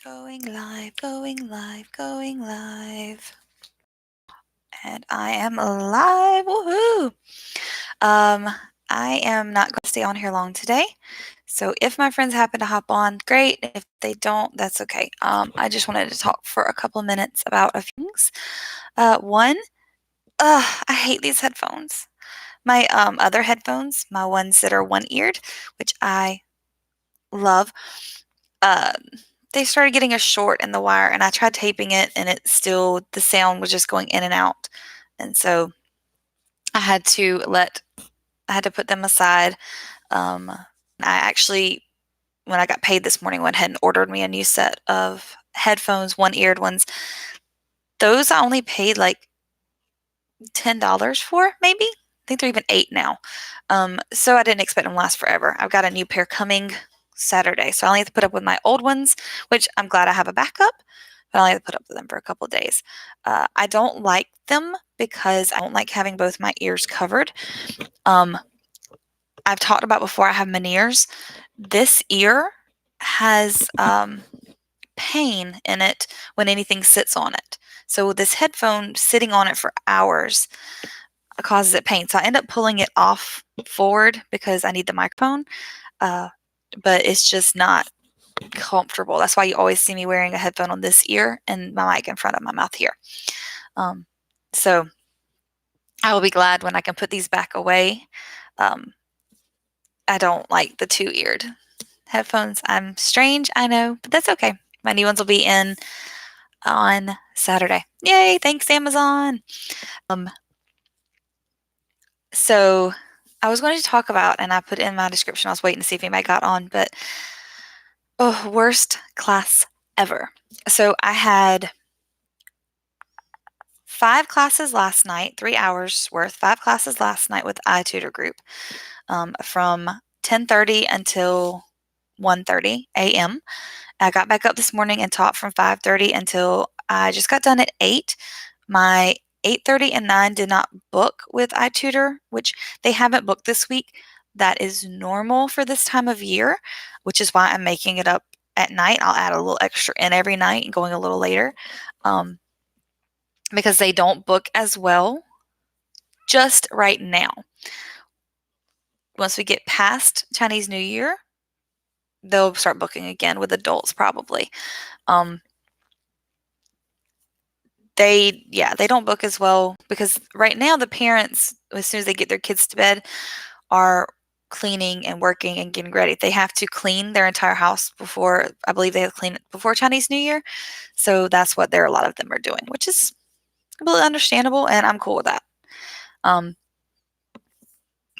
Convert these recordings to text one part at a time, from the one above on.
Going live, going live, going live. And I am live, woohoo! I am not going to stay on here long today. So if my friends happen to hop on, great. If they don't, that's okay. I just wanted to talk for a couple of minutes about a few things. One, I hate these headphones. My other headphones, my ones that are one-eared, which I love, uh, they started getting a short in the wire, and I tried taping it, and it still, the sound was just going in and out. And so I had to put them aside. I actually, when I got paid this morning, went ahead and ordered me a new set of headphones, one-eared ones. Those I only paid like $10 for, maybe. I think they're even $8 now. So I didn't expect them to last forever. I've got a new pair coming Saturday, so I only have to put up with my old ones, which I'm glad I have a backup, but I only have to put up with them for a couple of days. I don't like them because I don't like having both my ears covered. I've talked about before, I have Meniere's. This ear has pain in it when anything sits on it. So this headphone sitting on it for hours causes it pain. So I end up pulling it off forward because I need the microphone, but it's just not comfortable. That's why you always see me wearing a headphone on this ear and my mic in front of my mouth here. So I will be glad when I can put these back away. I don't like the two-eared headphones. I'm strange, I know, but that's okay. My new ones will be in on Saturday. Yay, thanks Amazon. So I was going to talk about, and I put in my description, I was waiting to see if anybody got on, but worst class ever. So I had 5 classes last night, 3 hours worth, 5 classes last night with iTutorGroup, from 10:30 until 1:30 a.m. I got back up this morning and taught from 5:30 until I just got done at 8. My 8:30 and 9 did not book with iTutor, which they haven't booked this week. That is normal for this time of year, which is why I'm making it up at night. I'll add a little extra in every night and going a little later, because they don't book as well just right now. Once we get past Chinese New Year, they'll start booking again with adults probably. They don't book as well because right now the parents, as soon as they get their kids to bed, are cleaning and working and getting ready. They have to clean their entire house before, I believe they have to clean it before Chinese New Year. So that's what a lot of them are doing, which is completely understandable, and I'm cool with that.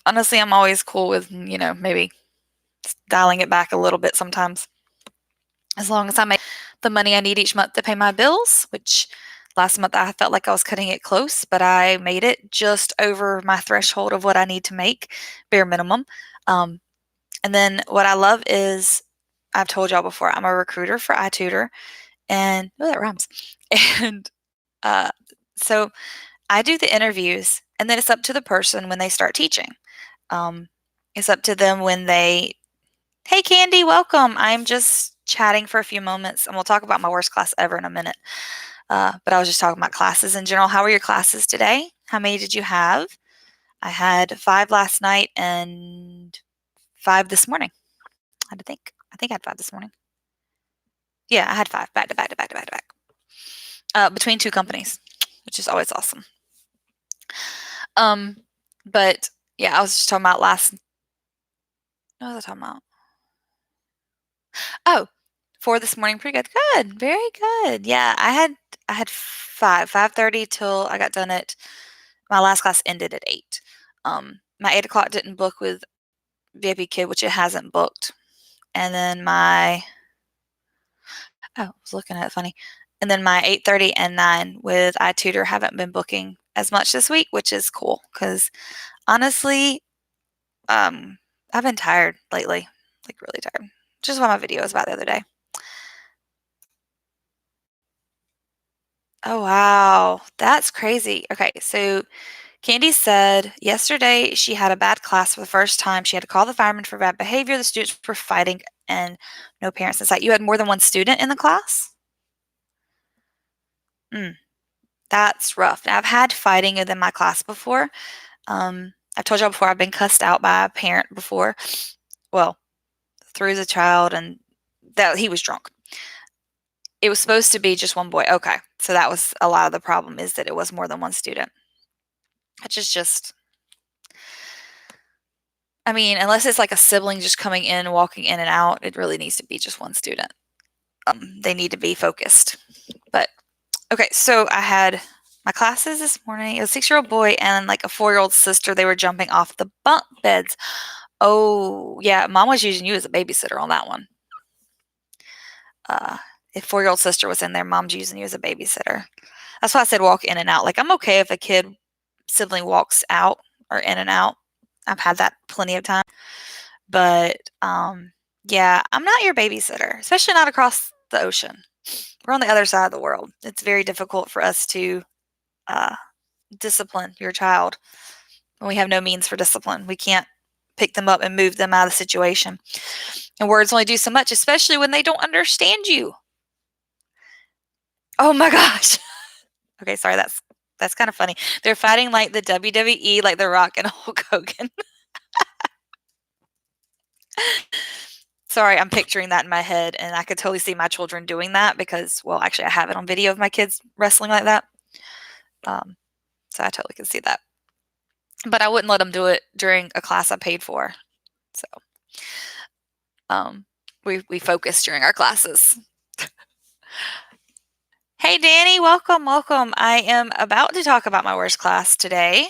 Honestly, I'm always cool with, maybe dialing it back a little bit sometimes, as long as I make the money I need each month to pay my bills, which last month I felt like I was cutting it close, but I made it just over my threshold of what I need to make, bare minimum. And then what I love is, I've told y'all before, I'm a recruiter for iTutor, and that rhymes. And so I do the interviews, and then it's up to the person when they start teaching. It's up to them when they, hey Candy, welcome. I'm just chatting for a few moments, and we'll talk about my worst class ever in a minute. But I was just talking about classes in general. How were your classes today? How many did you have? I had 5 last night and 5 this morning. I had to think. I think I had 5 this morning. Yeah, I had 5 back to back to back to back to back. Between 2 companies, which is always awesome. But yeah, I was just talking about what was I talking about? Oh, 4 this morning, pretty good. Good, very good. Yeah, I had 5:30 till I got done at, my last class ended at 8. My 8 o'clock didn't book with VIPKid, which it hasn't booked. And then I was looking at it funny. And then my 8:30 and 9 with iTutor haven't been booking as much this week, which is cool because honestly, I've been tired lately, like really tired. Just what my video was about the other day. Oh, wow. That's crazy. Okay, so Candy said yesterday she had a bad class for the first time. She had to call the firemen for bad behavior. The students were fighting and no parents in sight. You had more than one student in the class? That's rough. Now, I've had fighting within my class before. I've told y'all before I've been cussed out by a parent before. Well, through the child, and that he was drunk. It was supposed to be just one boy. Okay. So that was a lot of the problem, is that it was more than one student. Which is just, I mean, unless it's like a sibling just coming in, walking in and out, it really needs to be just one student. They need to be focused. But okay, so I had my classes this morning. It was a 6-year-old boy and like a 4-year-old sister. They were jumping off the bunk beds. Oh, yeah, mom was using you as a babysitter on that one. If 4-year-old sister was in there, mom's using you as a babysitter. That's why I said walk in and out. Like, I'm okay if a sibling walks out or in and out. I've had that plenty of times. But yeah, I'm not your babysitter, especially not across the ocean. We're on the other side of the world. It's very difficult for us to discipline your child when we have no means for discipline. We can't pick them up and move them out of the situation. And words only do so much, especially when they don't understand you. Oh my gosh. Okay, sorry, that's kind of funny. They're fighting like the WWE, like The Rock and Hulk Hogan. Sorry, I'm picturing that in my head, and I could totally see my children doing that because, well, actually, I have it on video of my kids wrestling like that. So I totally can see that. But I wouldn't let them do it during a class I paid for. So we focus during our classes. Hey, Danny, welcome, welcome. I am about to talk about my worst class today.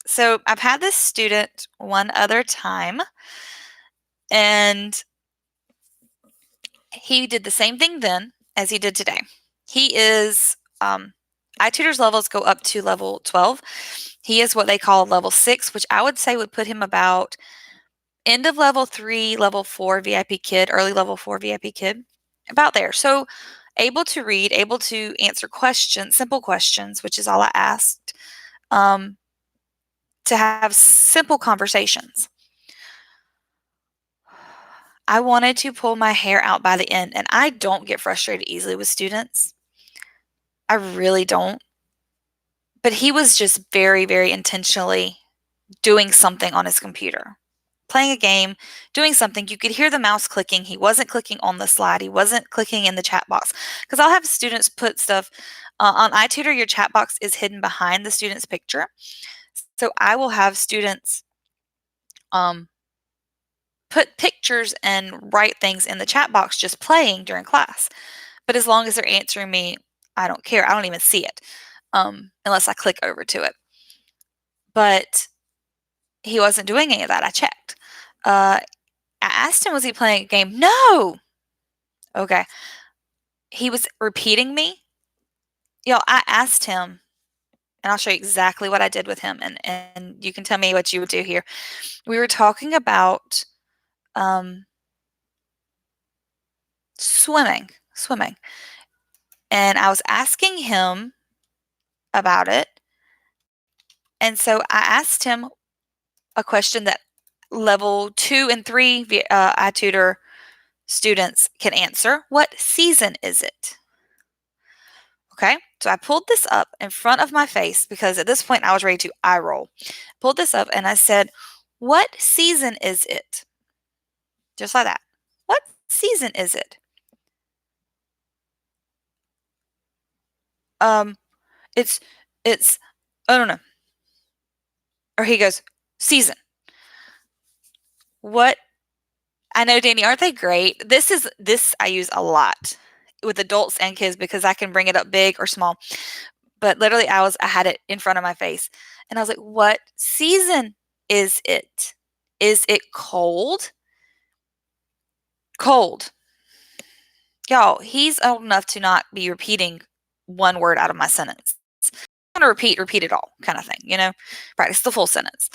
So I've had this student one other time, and he did the same thing then as he did today. He is, iTutor's levels go up to level 12. He is what they call level 6, which I would say would put him about end of level 3, level 4 VIPKid, early level 4 VIPKid, about there. So able to read, able to answer questions, simple questions, which is all I asked, to have simple conversations. I wanted to pull my hair out by the end, and I don't get frustrated easily with students. I really don't. But he was just very, very intentionally doing something on his computer, playing a game, doing something. You could hear the mouse clicking. He wasn't clicking on the slide. He wasn't clicking in the chat box. Because I'll have students put stuff on iTutor. Your chat box is hidden behind the student's picture. So I will have students put pictures and write things in the chat box just playing during class. But as long as they're answering me, I don't care. I don't even see it unless I click over to it. But he wasn't doing any of that. I checked. I asked him, was he playing a game? No. Okay. He was repeating me. Y'all, I asked him, and I'll show you exactly what I did with him, and you can tell me what you would do here. We were talking about swimming. And I was asking him about it. And so I asked him a question that level 2 and 3 iTutor students can answer. What season is it? Okay, so I pulled this up in front of my face because at this point I was ready to eye roll. Pulled this up and I said, what season is it? Just like that. What season is it? It's I don't know. Or he goes, season. What? I know, Danny, aren't they great? This I use a lot with adults and kids because I can bring it up big or small. But literally I had it in front of my face and I was like, what season is it? Is it cold? Cold. Y'all, he's old enough to not be repeating one word out of my sentence. I'm gonna repeat it all kind of thing, you know? Practice the full sentence.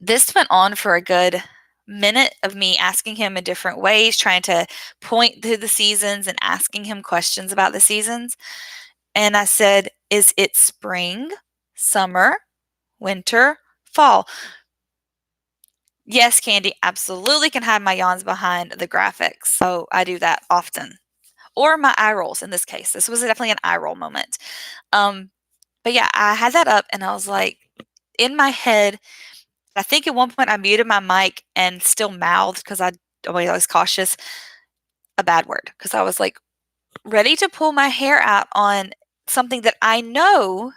This went on for a good minute of me asking him in different ways, trying to point to the seasons and asking him questions about the seasons. And I said, Is it spring, summer, winter, fall? Yes, Candy, absolutely can hide my yawns behind the graphics. So I do that often. Or my eye rolls in this case. This was definitely an eye roll moment. But yeah, I had that up and I was like, in my head, I think at one point I muted my mic and still mouthed because I was cautious, a bad word. Because I was like ready to pull my hair out on something that I know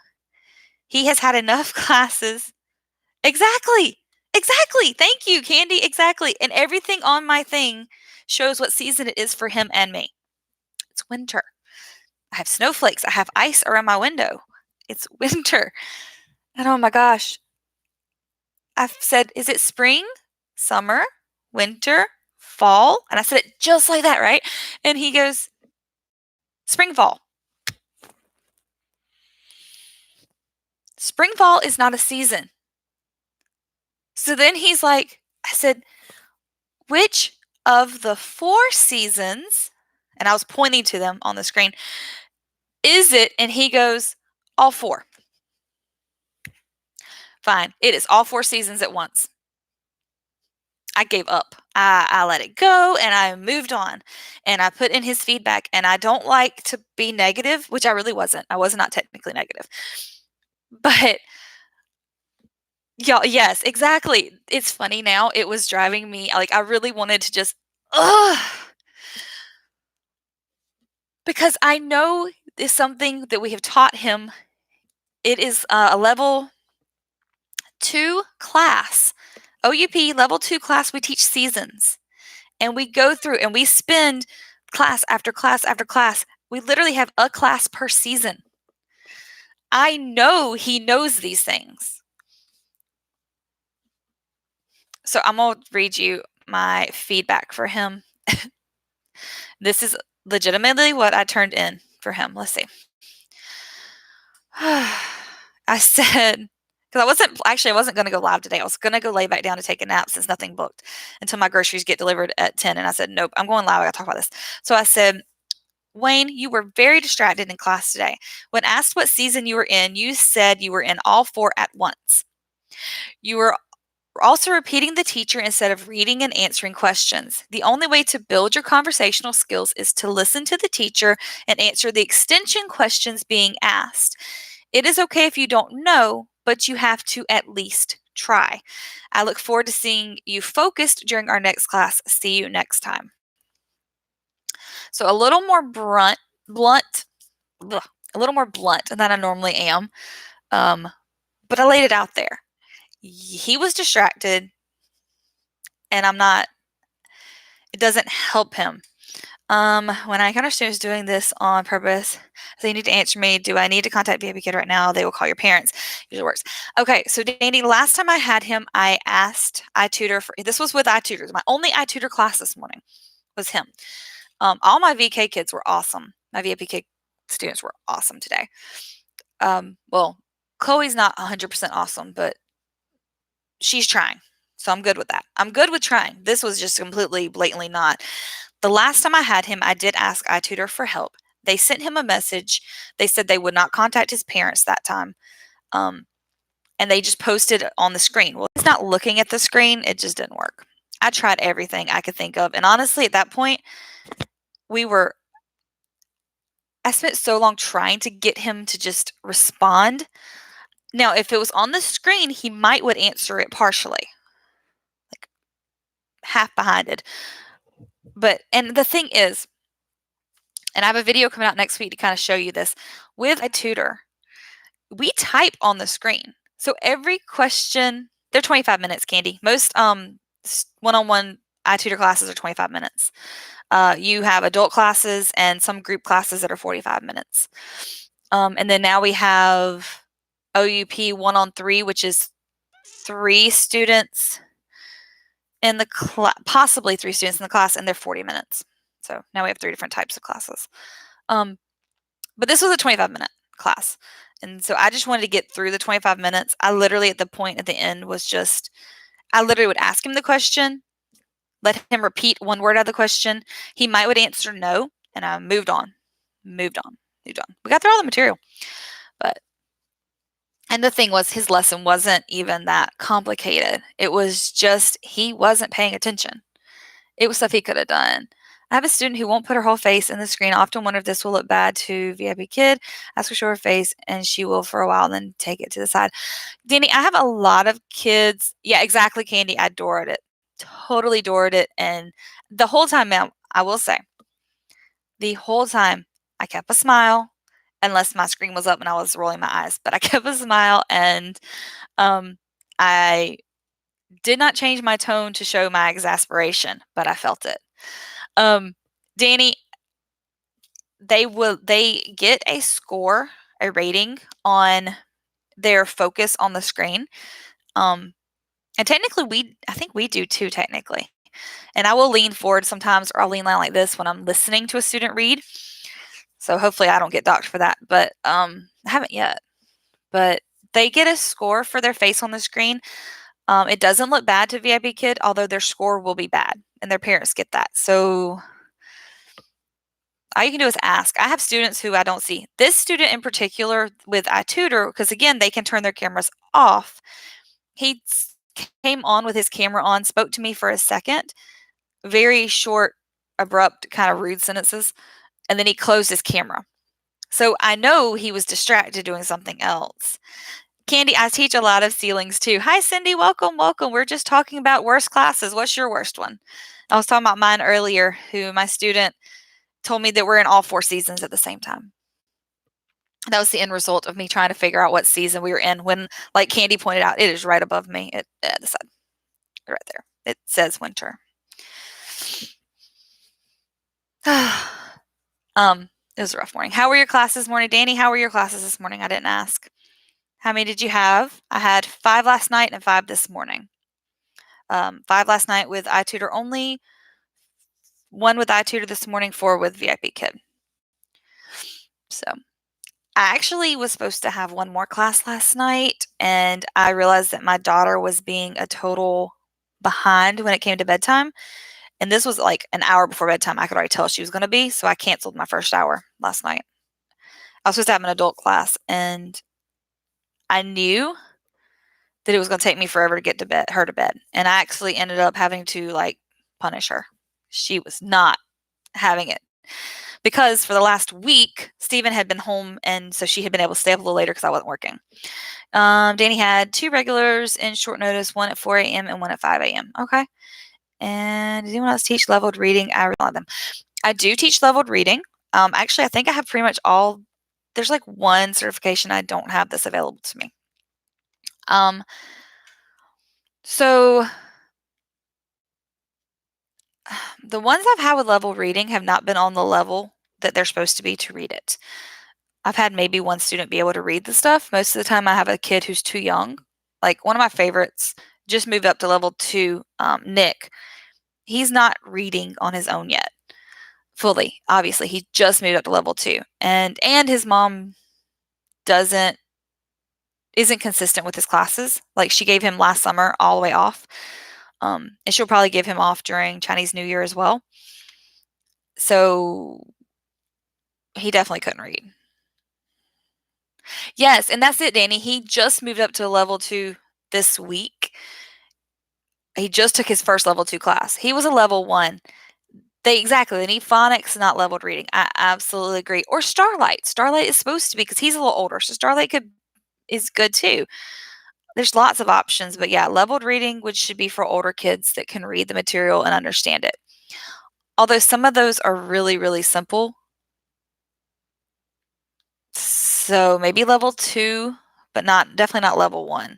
he has had enough classes. Exactly. Exactly. Thank you, Candy. Exactly. And everything on my thing shows what season it is for him and me. It's winter. I have snowflakes. I have ice around my window. It's winter. And oh my gosh, I've said, is it spring, summer, winter, fall? And I said it just like that, right? And he goes, spring, fall. Spring, fall is not a season. So then he's like, I said, which of the 4 seasons, and I was pointing to them on the screen, is it? And he goes, all 4. Fine. It is all 4 seasons at once. I gave up. I let it go and I moved on. And I put in his feedback. And I don't like to be negative, which I really wasn't. I was not technically negative. But yeah, yes, exactly. It's funny now. It was driving me like I really wanted to just ugh, because I know it's something that we have taught him. It is a level 2 class. OUP level 2 class, we teach seasons. And we go through and we spend class after class after class. We literally have a class per season. I know he knows these things. So I'm going to read you my feedback for him. This is legitimately what I turned in for him. Let's see. I said, because I wasn't going to go live today. I was going to go lay back down to take a nap since nothing booked until my groceries get delivered at 10. And I said, nope, I'm going live. I got to talk about this. So I said, Wayne, you were very distracted in class today. When asked what season you were in, you said you were in all 4 at once. You were also repeating the teacher instead of reading and answering questions. The only way to build your conversational skills is to listen to the teacher and answer the extension questions being asked. It is okay if you don't know, but you have to at least try. I look forward to seeing you focused during our next class. See you next time. So a little more blunt, a little more blunt than I normally am, but I laid it out there. He was distracted, and it doesn't help him. When I encounter students doing this on purpose, they need to answer me. Do I need to contact VIPKid right now? They will call your parents. Usually works. Okay, so Danny, last time I had him, I asked iTutor this was with iTutor. My only iTutor class this morning was him. All my VK kids were awesome. My VIPKid students were awesome today. Well, Chloe's not 100% awesome, but she's trying. So I'm good with that. I'm good with trying. This was just completely blatantly not. The last time I had him, I did ask iTutor for help. They sent him a message. They said they would not contact his parents that time. And they just posted on the screen. Well, he's not looking at the screen. It just didn't work. I tried everything I could think of. And honestly, at that point, I spent so long trying to get him to just respond. Now, if it was on the screen, he would answer it partially, like half behind it. And the thing is, and I have a video coming out next week to kind of show you this, with a tutor, we type on the screen. So every question, they're 25 minutes, Candy. Most one-on-one iTutor classes are 25 minutes. You have adult classes and some group classes that are 45 minutes. And then now we have OUP 1-on-3, which is 3 students in the class, possibly 3 students in the class, and they're 40 minutes. So now we have 3 different types of classes. But this was a 25-minute class. And so I just wanted to get through the 25 minutes. I literally, at the point at the end, I literally would ask him the question, let him repeat one word out of the question. He would answer no, and I moved on. We got through all the material. But And the thing was, his lesson wasn't even that complicated. It was just he wasn't paying attention. It was stuff he could have done. I have a student who won't put her whole face in the screen. I often wonder if this will look bad to VIPKid. Ask her to show her face, and she will for a while, then take it to the side. Danny, I have a lot of kids. Yeah, exactly, Candy. I adored it. Totally adored it. And the whole time, man, I will say, the whole time, I kept a smile, unless my screen was up and I was rolling my eyes. But I kept a smile, and I did not change my tone to show my exasperation, but I felt it. Danny, they get a score, a rating on their focus on the screen. And technically I think we do too, technically. And I will lean forward sometimes, or I'll lean down like this when I'm listening to a student read. So hopefully I don't get docked for that, but I haven't yet. But they get a score for their face on the screen. It doesn't look bad to VIPKid, although their score will be bad, and their parents get that. So all you can do is ask. I have students who I don't see. This student in particular with iTutor, because again, they can turn their cameras off. He came on with his camera on, spoke to me for a second, very short, abrupt, kind of rude sentences, and then he closed his camera. So I know he was distracted doing something else. Candy, I teach a lot of ceilings too. Hi, Cindy. Welcome, welcome. We're just talking about worst classes. What's your worst one? I was talking about mine earlier, who my student told me that we're in all 4 seasons at the same time. That was the end result of me trying to figure out what season we were in when, like Candy pointed out, it is right above me at the side, right there. It says winter. It was a rough morning. How were your classes this morning? Danny, how were your classes this morning? I didn't ask. How many did you have? I had 5 last night and 5 this morning. 5 last night with iTutor only, 1 with iTutor this morning, 4 with VIPKid. So I actually was supposed to have 1 more class last night, and I realized that my daughter was being a total behind when it came to bedtime. And this was like an hour before bedtime. I could already tell she was going to be, so I canceled my first hour last night. I was supposed to have an adult class, and I knew that it was going to take me forever to get her to bed. And I actually ended up having to like punish her. She was not having it because for the last week, Stephen had been home, and so she had been able to stay up a little later because I wasn't working. Danny had 2 regulars in short notice, 1 at 4 a.m. and 1 at 5 a.m. Okay. And does anyone else teach leveled reading? I really love them. I do teach leveled reading. Actually, I think I have pretty much all. There's like 1 certification I don't have that's available to me. So the ones I've had with level reading have not been on the level that they're supposed to be to read it. I've had maybe 1 student be able to read the stuff. Most of the time I have a kid who's too young. Like one of my favorites just moved up to level 2, Nick. He's not reading on his own yet. Fully, obviously. He just moved up to level 2. And his mom isn't consistent with his classes. Like she gave him last summer all the way off. And she'll probably give him off during Chinese New Year as well. So he definitely couldn't read. Yes, and that's it, Danny. He just moved up to level 2 this week. He just took his first level 2 class. He was a level 1. They need phonics, not leveled reading. I absolutely agree. Or Starlight. Starlight is supposed to be because he's a little older, so Starlight is good too. There's lots of options, but yeah, leveled reading, which should be for older kids that can read the material and understand it. Although some of those are really, really simple. So maybe level 2, but definitely not level 1.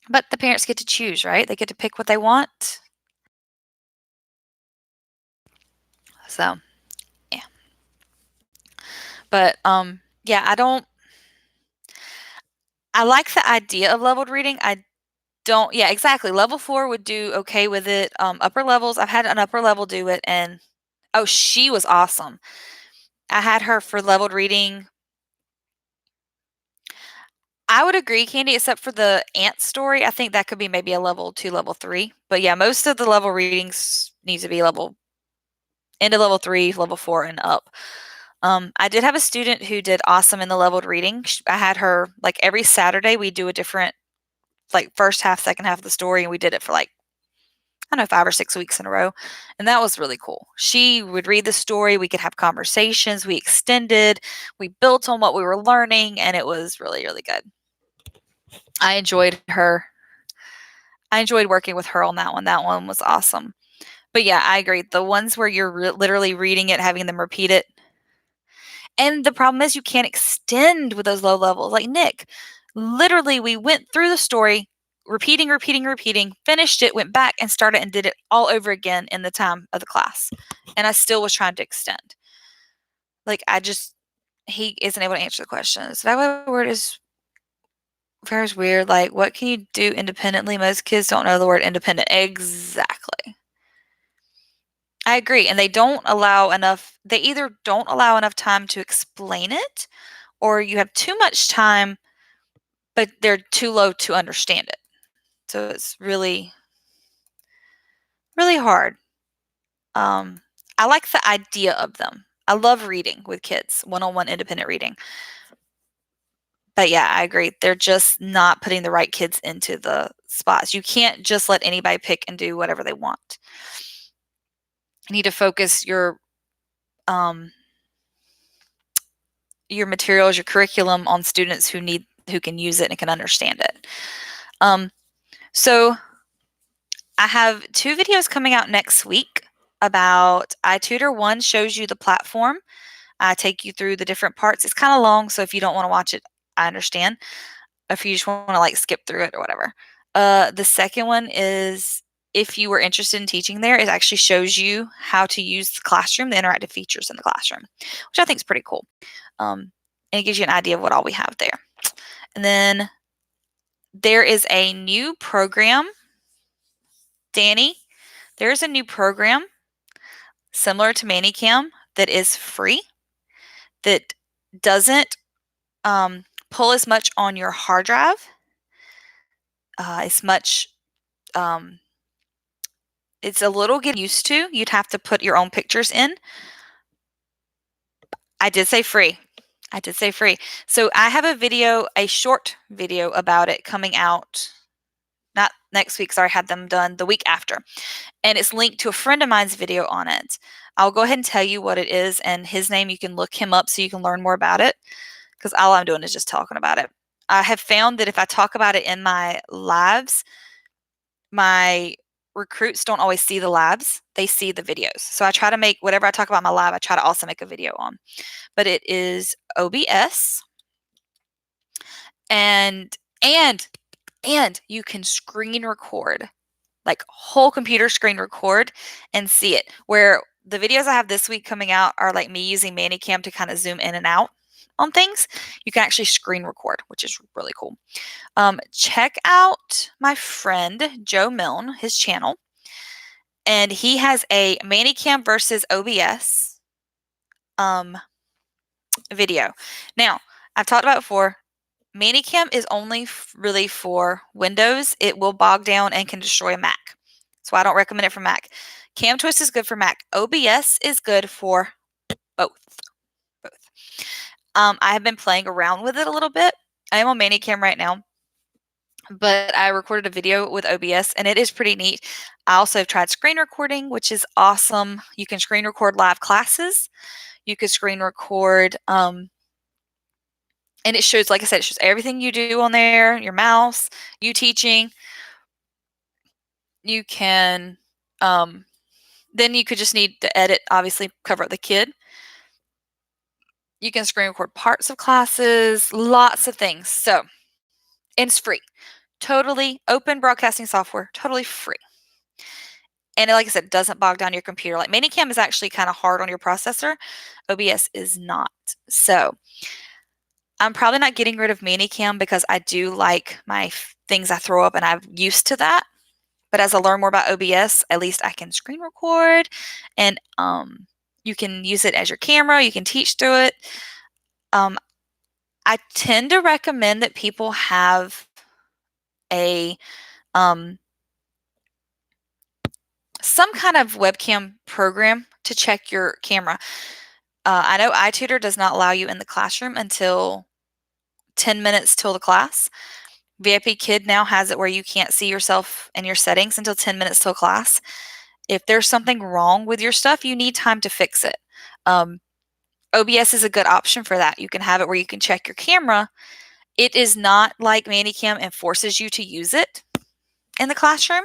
But the parents get to choose, right? They get to pick what they want. So, yeah. But yeah, I like the idea of leveled reading. Yeah, exactly. Level 4 would do okay with it. Upper levels, I've had an upper level do it, and oh, she was awesome. I had her for leveled reading. I would agree, Candy, except for the ant story. I think that could be maybe a level 2, level 3. But yeah, most of the level readings need to be into level 3, level 4, and up. I did have a student who did awesome in the leveled reading. I had her like every Saturday we do a different like first half, second half of the story, and we did it for like I don't know 5 or 6 weeks in a row, and that was really cool. She would read the story, we could have conversations, we extended, we built on what we were learning, and it was really, really good. I enjoyed her. I enjoyed working with her on that one. That one was awesome. But yeah, I agree. The ones where you're literally reading it, having them repeat it. And the problem is you can't extend with those low levels. Like Nick, literally, we went through the story, repeating, repeating, repeating, finished it, went back and started and did it all over again in the time of the class. And I still was trying to extend. Like, he isn't able to answer the questions. That word is very weird. Like, what can you do independently? Most kids don't know the word independent. Exactly. I agree. And they either don't allow enough time to explain it, or you have too much time, but they're too low to understand it. So it's really, really hard. I like the idea of them. I love reading with kids, one-on-one independent reading. But yeah, I agree. They're just not putting the right kids into the spots. You can't just let anybody pick and do whatever they want. You need to focus your materials, your curriculum on students who can use it and can understand it. So I have 2 videos coming out next week about iTutor. One shows you the platform. I take you through the different parts. It's kind of long, so if you don't want to watch it, I understand. If you just want to like skip through it or whatever. The second one is if you were interested in teaching there, it actually shows you how to use the classroom, the interactive features in the classroom, which I think is pretty cool. And it gives you an idea of what all we have there. And then there is a new program. Danny, there's a new program similar to Manicam that is free, that doesn't pull as much on your hard drive, as much. It's a little get used to. You'd have to put your own pictures in. I did say free. I did say free. So I have a short video about it coming out, not next week, sorry, I had them done the week after. And it's linked to a friend of mine's video on it. I'll go ahead and tell you what it is and his name. You can look him up so you can learn more about it, because all I'm doing is just talking about it. I have found that if I talk about it in my lives, my recruits don't always see the labs, they see the videos. So I try to make whatever I talk about in my lab, I try to also make a video on. But it is OBS, and you can screen record, like whole computer screen record and see it. Where the videos I have this week coming out are like me using Manicam to kind of zoom in and out on things. You can actually screen record, which is really cool. Check out my friend Joe Milne, his channel, and he has a Manicam versus OBS video. Now, I've talked about it before. Manicam is only really for Windows. It will bog down and can destroy a Mac. So I don't recommend it for Mac. CamTwist is good for Mac. OBS is good for both. I have been playing around with it a little bit. I am on Manicam right now, but I recorded a video with OBS and it is pretty neat. I also have tried screen recording, which is awesome. You can screen record live classes. You could screen record, and it shows, like I said, it shows everything you do on there, your mouse, you teaching. You can, then you could just need to edit, obviously cover up the kid. You can screen record parts of classes, lots of things. So, and it's free. Totally open broadcasting software, totally free. And like I said, it doesn't bog down your computer. Like Manicam is actually kind of hard on your processor. OBS is not. So I'm probably not getting rid of Manicam because I do like my things I throw up and I'm used to that. But as I learn more about OBS, at least I can screen record and you can use it as your camera. You can teach through it. I tend to recommend that people have a some kind of webcam program to check your camera. I know iTutor does not allow you in the classroom until 10 minutes till the class. VIPKid now has it where you can't see yourself and your settings until 10 minutes till class. If there's something wrong with your stuff, you need time to fix it. OBS is a good option for that. You can have it where you can check your camera. It is not like Manicam and forces you to use it in the classroom.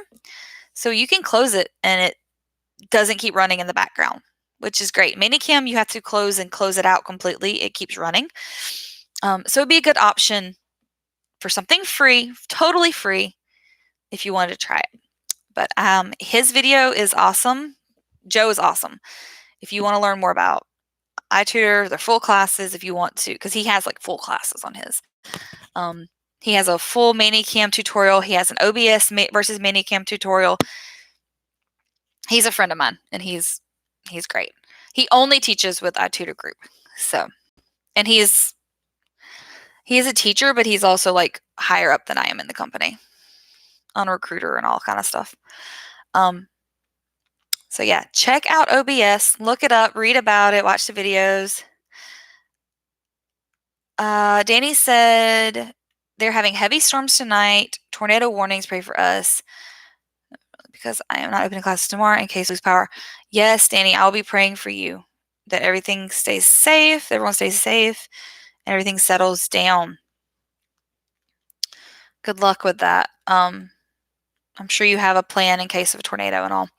So you can close it and it doesn't keep running in the background, which is great. Manicam, you have to close it out completely. It keeps running. So it'd be a good option for something free, totally free, if you wanted to try it. But his video is awesome. Joe is awesome. If you want to learn more about iTutor, their full classes, if you want to, because he has like full classes on his. He has a full Manicam tutorial. He has an OBS versus Manicam tutorial. He's a friend of mine, and he's great. He only teaches with iTutorGroup. So, and he's a teacher, but he's also like higher up than I am in the company on recruiter and all kind of stuff. So yeah, check out OBS, look it up, read about it, watch the videos. Danny said they're having heavy storms tonight, tornado warnings, pray for us, because I am not opening classes tomorrow in case we lose power. Yes, Danny, I'll be praying for you that everything stays safe, everyone stays safe, and everything settles down. Good luck with that. I'm sure you have a plan in case of a tornado and all.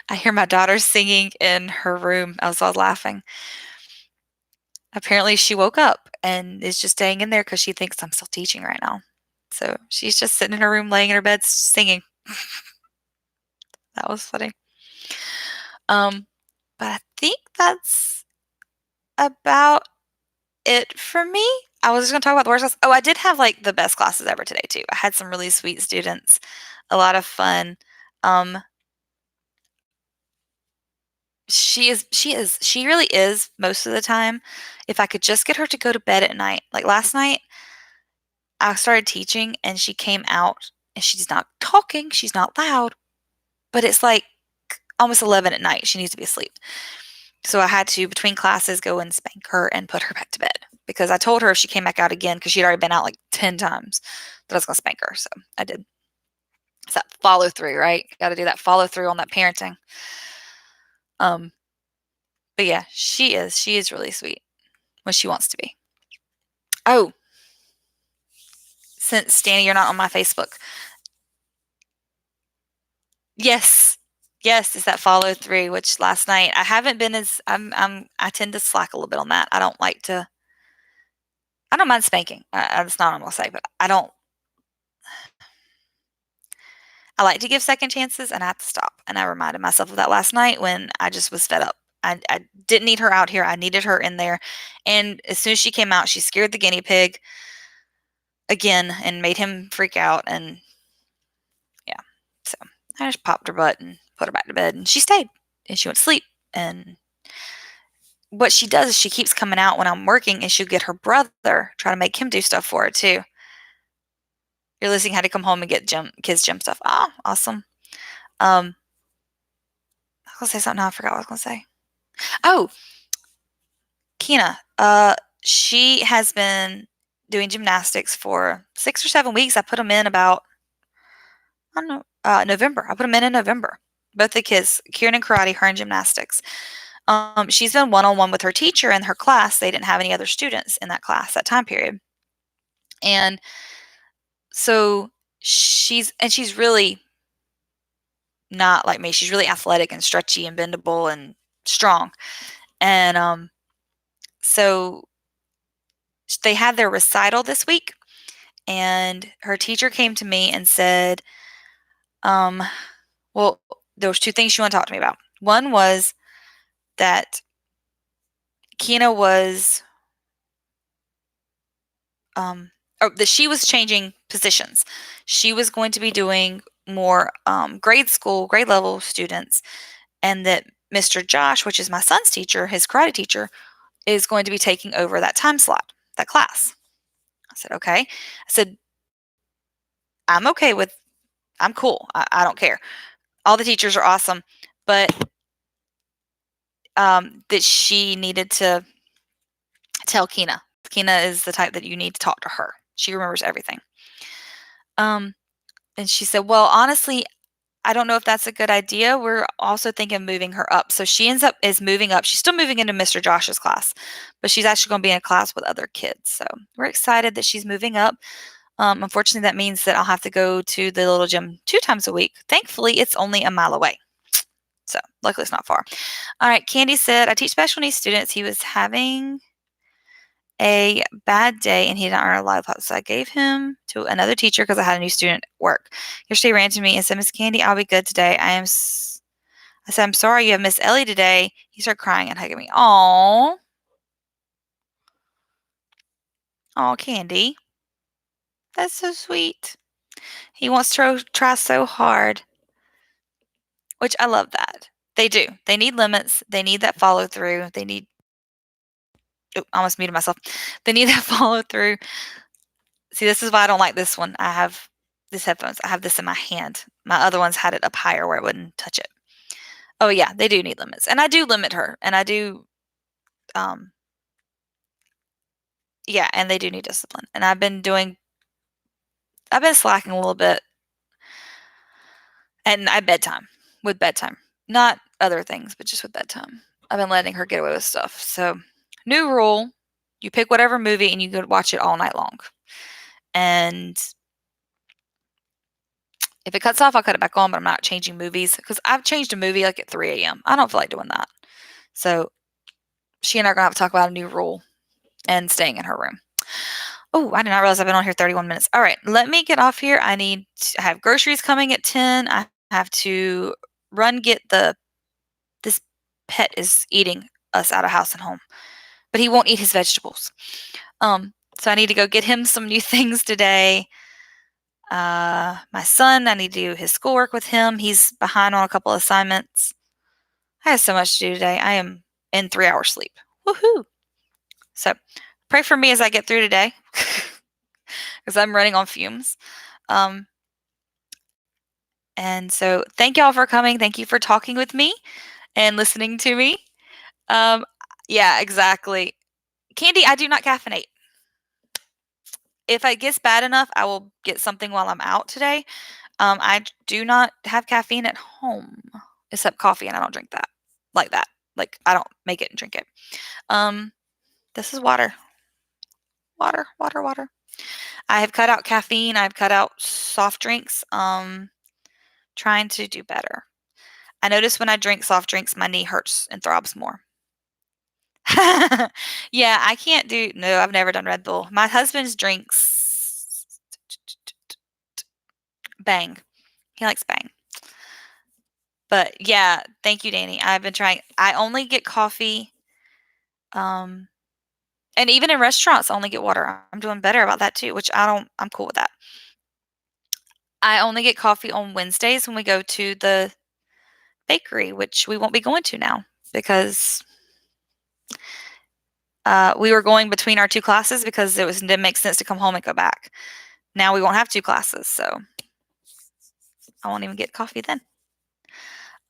I hear my daughter singing in her room as I was laughing. Apparently she woke up and is just staying in there because she thinks I'm still teaching right now. So she's just sitting in her room, laying in her bed, singing. That was funny. But I think that's about it for me. I was just going to talk about the worst class. Oh, I did have like the best classes ever today too. I had some really sweet students, a lot of fun. She really is most of the time. If I could just get her to go to bed at night. Like last night, I started teaching and she came out and she's not talking, she's not loud, but it's like almost 11 at night. She needs to be asleep. So I had to, between classes, go and spank her and put her back to bed because I told her if she came back out again, because she'd already been out like 10 times, that I was going to spank her. So I did. It's that follow through, right? Got to do that follow through on that parenting. But yeah, she is really sweet when she wants to be. Oh, since Danny, you're not on my Facebook. Yes. Yes, it's that follow through, which last night I haven't been as I tend to slack a little bit on that. I don't mind spanking. That's not what I'm gonna say, but I like to give second chances and I have to stop. And I reminded myself of that last night when I just was fed up. I didn't need her out here. I needed her in there. And as soon as she came out, she scared the guinea pig again and made him freak out. And yeah, so I just popped her butt and put her back to bed and she stayed and she went to sleep. And what she does is she keeps coming out when I'm working and she'll get her brother, try to make him do stuff for her too. You're listening how to come home and get kids gym stuff. Oh, awesome. I was gonna say something. I forgot what I was gonna say. Oh, Kina. She has been doing gymnastics for 6 or 7 weeks. I put them in about, I don't know, November. I put them in November. Both the kids, Kieran and karate, her in gymnastics. She's been one-on-one with her teacher in her class. They didn't have any other students in that class that time period. And so she's really not like me. She's really athletic and stretchy and bendable and strong. And so they had their recital this week, and her teacher came to me and said, well, there was 2 things she wanted to talk to me about. One was that Kina was, that she was changing positions. She was going to be doing more grade level students, and that Mr. Josh, which is my son's teacher, his karate teacher, is going to be taking over that time slot, that class. I said, okay. I said, I'm cool. I don't care. all the teachers are awesome, but that she needed to tell Kina. Kina is the type that you need to talk to her. She remembers everything. And she said, well, honestly, I don't know if that's a good idea. We're also thinking of moving her up. So she is moving up. She's still moving into Mr. Josh's class, but she's actually going to be in a class with other kids. So we're excited that she's moving up. Unfortunately, that means that I'll have to go to the little gym 2 times a week. Thankfully, it's only a mile away. So luckily it's not far. All right, Candy said, I teach special needs students. He was having a bad day and he didn't earn a live house. So I gave him to another teacher because I had a new student at work. Yesterday ran to me and said, Miss Candy, I'll be good today. I said, I'm sorry you have Miss Ellie today. He started crying and hugging me. Aw. Aw, Candy. That's so sweet. He wants to try so hard, which I love that. They do. They need limits. They need that follow through. They need, I almost muted myself. They need that follow through. See, this is why I don't like this one. I have these headphones. I have this in my hand. My other ones had it up higher where I wouldn't touch it. Oh yeah, they do need limits. And I do limit her. And I do yeah, and they do need discipline. And I've been slacking a little bit and at bedtime. With bedtime. Not other things, but just with bedtime. I've been letting her get away with stuff. So, new rule, you pick whatever movie and you go watch it all night long. And if it cuts off, I'll cut it back on, but I'm not changing movies because I've changed a movie like at 3 a.m. I don't feel like doing that. So she and I are going to have to talk about a new rule and staying in her room. Oh, I did not realize I've been on here 31 minutes. All right, let me get off here. I have groceries coming at 10. I have to get this pet is eating us out of house and home, but he won't eat his vegetables. So I need to go get him some new things today. My son, I need to do his schoolwork with him. He's behind on a couple assignments. I have so much to do today. I am in 3 hours sleep. Woohoo! So pray for me as I get through today because I'm running on fumes. And so thank y'all for coming. Thank you for talking with me and listening to me. Yeah, exactly. Candy, I do not caffeinate. If it gets bad enough, I will get something while I'm out today. I do not have caffeine at home except coffee, and I don't drink that like that. Like I don't make it and drink it. This is water. Water, water, water. I have cut out caffeine. I've cut out soft drinks. Trying to do better. I notice when I drink soft drinks, my knee hurts and throbs more. Yeah, I can't do. No, I've never done Red Bull. My husband's drinks Bang. He likes Bang. But yeah, thank you, Danny. I've been trying. I only get coffee. And even in restaurants, I only get water. I'm doing better about that too, which I'm cool with that. I only get coffee on Wednesdays when we go to the bakery, which we won't be going to now because we were going between our 2 classes because it didn't make sense to come home and go back. Now we won't have 2 classes, so I won't even get coffee then.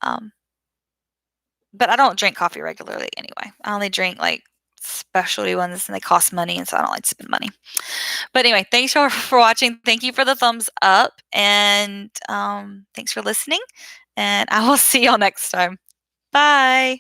But I don't drink coffee regularly anyway. I only drink like specialty ones and they cost money, and so I don't like to spend money. But anyway, thanks y'all for watching. Thank you for the thumbs up, and thanks for listening, and I will see y'all next time. Bye.